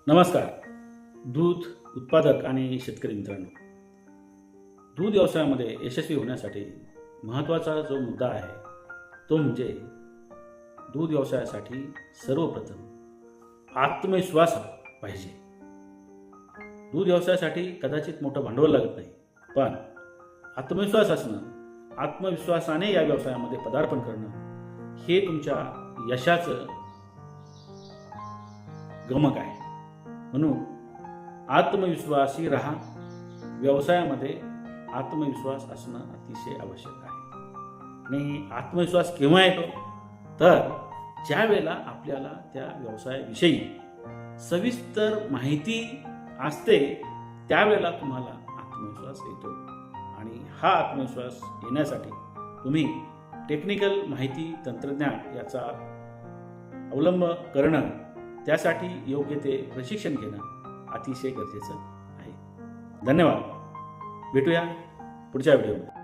नमस्कार. दूध उत्पादक आणि शेतकरी मित्रांनो, दूध व्यवसायामध्ये यशस्वी होण्यासाठी महत्त्वाचा जो मुद्दा आहे तो म्हणजे दूध व्यवसायासाठी सर्वप्रथम आत्मविश्वास पाहिजे. दूध व्यवसायासाठी कदाचित मोठं भांडवल लागत नाही, पण आत्मविश्वास असणं, आत्मविश्वासाने या व्यवसायामध्ये पदार्पण करणं हे तुमच्या यशाचं गमक आहे. म्हणून आत्मविश्वासी राहा. व्यवसायामध्ये आत्मविश्वास असणं अतिशय आवश्यक आहे. आणि आत्मविश्वास केव्हा येतो तर ज्या वेळेला आपल्याला त्या व्यवसायाविषयी सविस्तर माहिती असते त्यावेळेला तुम्हाला आत्मविश्वास येतो. आणि हा आत्मविश्वास येण्यासाठी तुम्ही टेक्निकल माहिती, तंत्रज्ञान याचा अवलंब करणं, त्यासाठी योग्य ते प्रशिक्षण घेणं अतिशय गरजेचं आहे. धन्यवाद. भेटूया पुढच्या व्हिडिओमध्ये.